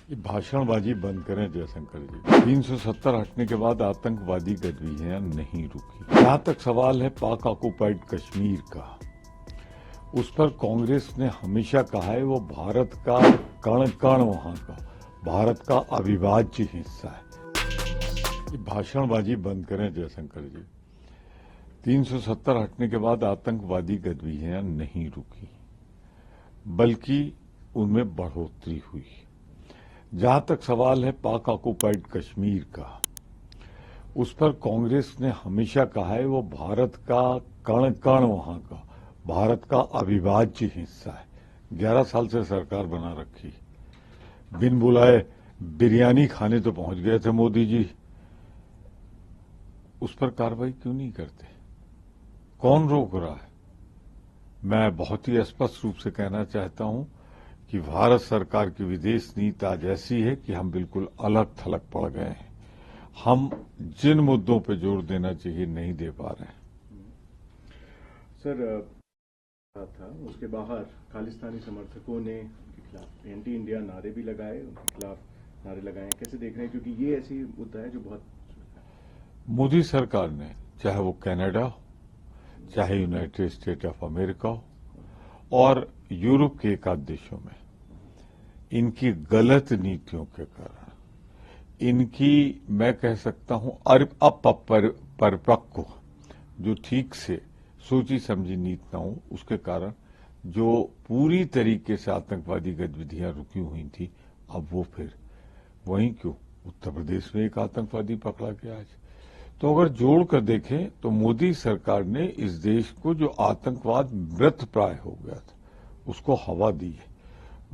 ये भाषणबाजी बंद करें जयशंकर जी। 370 हटने के बाद आतंकवादी गतिविधियां नहीं रुकी। जहां तक सवाल है पाक ऑक्युपाइड कश्मीर का, उस पर कांग्रेस ने हमेशा कहा है वो भारत का कण कण वहां का भारत का अविभाज्य हिस्सा है। ये भाषणबाजी बंद करें जयशंकर जी। 370 हटने के बाद आतंकवादी गतिविधियां नहीं रुकी, बल्कि उनमें बढ़ोतरी हुई। जहां तक सवाल है पाक ऑक्युपाइड कश्मीर का, उस पर कांग्रेस ने हमेशा कहा है वो भारत का कण कण वहां का भारत का अविभाज्य हिस्सा है। 11 साल से सरकार बना रखी, बिन बुलाए बिरयानी खाने तो पहुंच गए थे मोदी जी, उस पर कार्रवाई क्यों नहीं करते? कौन रोक रहा है? मैं बहुत ही स्पष्ट रूप से कहना चाहता हूं कि भारत सरकार की विदेश नीति आज ऐसी है कि हम बिल्कुल अलग थलग पड़ गए हैं। हम जिन मुद्दों पर जोर देना चाहिए नहीं दे पा रहे हैं। सर, था उसके बाहर खालिस्तानी समर्थकों ने उनके खिलाफ एंटी इंडिया नारे भी लगाए, उनके खिलाफ नारे लगाए। कैसे देख रहे हैं, क्योंकि ये ऐसी मुद्दा है जो बहुत मोदी सरकार ने, चाहे वो कनाडा हो, चाहे यूनाइटेड स्टेट ऑफ अमेरिका हो और यूरोप के एकाध देशों में, इनकी गलत नीतियों के कारण, इनकी मैं कह सकता हूं अपरिपक्व जो ठीक से सोची समझी नीति न हो, उसके कारण जो पूरी तरीके से आतंकवादी गतिविधियां रुकी हुई थी, अब वो फिर वहीं क्यों? उत्तर प्रदेश में एक आतंकवादी पकड़ा गया आज। तो अगर जोड़ कर देखें तो मोदी सरकार ने इस देश को जो आतंकवाद मृत प्राय हो गया था उसको हवा दी है,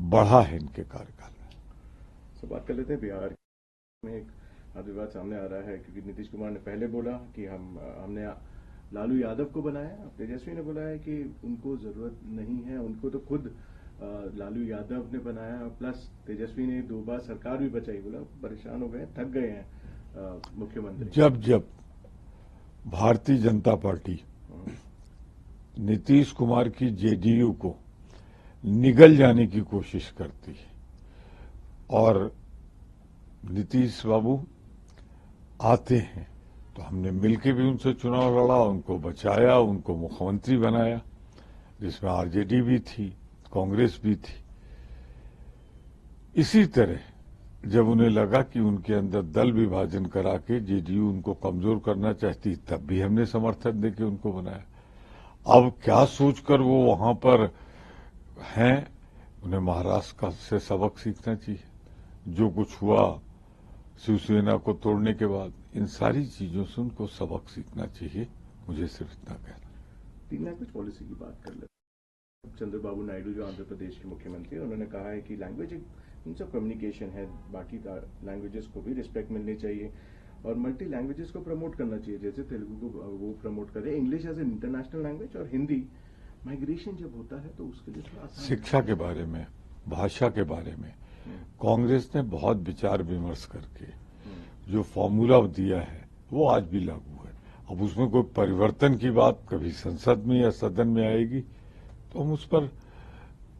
बढ़ा है इनके कार्यकाल में। तो बात कर लेते हैं बिहार में। एक विवाद सामने आ रहा है क्योंकि नीतीश कुमार ने पहले बोला कि हमने लालू यादव को बनाया, तेजस्वी ने बोला है कि उनको जरूरत नहीं है, उनको तो खुद लालू यादव ने बनाया, प्लस तेजस्वी ने 2 बार सरकार भी बचाई। बोला परेशान हो गए, थक गए हैं मुख्यमंत्री। जब भारतीय जनता पार्टी नीतीश कुमार की जेडीयू को निगल जाने की कोशिश करती है और नीतीश बाबू आते हैं, तो हमने मिलकर भी उनसे चुनाव लड़ा, उनको बचाया, उनको मुख्यमंत्री बनाया, जिसमें आरजेडी भी थी, कांग्रेस भी थी। इसी तरह जब उन्हें लगा कि उनके अंदर दल विभाजन करा के जेडीयू उनको कमजोर करना चाहती, तब भी हमने समर्थन देके उनको बनाया। अब क्या सोचकर वो वहां पर हैं, उन्हें महाराष्ट्र से सबक सीखना चाहिए। जो कुछ हुआ शिवसेना को तोड़ने के बाद, इन सारी चीजों से उनको सबक सीखना चाहिए। मुझे सिर्फ इतना कहना। 3 लैंग्वेज पॉलिसी की बात कर लेते। चंद्रबाबू नायडू जो आंध्र प्रदेश के मुख्यमंत्री, उन्होंने कहा है कि लैंग्वेज एक मीन्स ऑफ कम्युनिकेशन है, बाकी लैंग्वेजेस को भी रिस्पेक्ट मिलनी चाहिए और मल्टी लैंग्वेजेस को प्रमोट करना चाहिए। जैसे तेलुगु को वो प्रमोट करे, English as an international language, और हिंदी माइग्रेशन जब होता है तो उसके लिए थोड़ा शिक्षा के बारे में, भाषा के बारे में कांग्रेस ने बहुत विचार विमर्श करके जो फॉर्मूला दिया है वो आज भी लागू है। अब उसमें कोई परिवर्तन की बात कभी संसद में या सदन में आएगी तो हम उस पर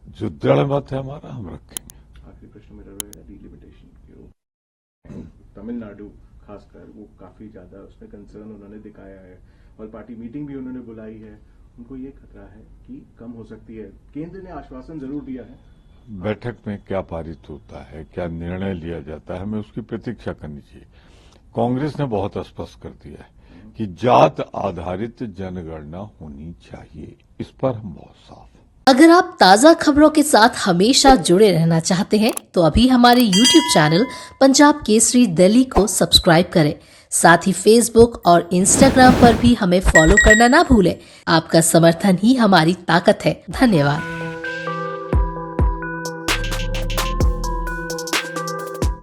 जो दृढ़ मत है हमारा, हम रखेंगे। आखिरी प्रश्न मेरा रहेगा डिलिमिटेशन। तमिलनाडु खासकर वो काफी ज्यादा उसमें कंसर्न उन्होंने दिखाया है और पार्टी मीटिंग भी उन्होंने बुलाई है। उनको ये खतरा है कि कम हो सकती है। केंद्र ने आश्वासन जरूर दिया है। बैठक में क्या पारित होता है, क्या निर्णय लिया जाता है, हमें उसकी प्रतीक्षा करनी चाहिए। कांग्रेस ने बहुत स्पष्ट कर दिया है कि जात आधारित जनगणना होनी चाहिए, इस पर हम बहुत साफ हैं। अगर आप ताज़ा खबरों के साथ हमेशा जुड़े रहना चाहते हैं तो अभी हमारे YouTube चैनल पंजाब केसरी दिल्ली को सब्सक्राइब करें। साथ ही Facebook और Instagram पर भी हमें फॉलो करना ना भूलें। आपका समर्थन ही हमारी ताकत है। धन्यवाद।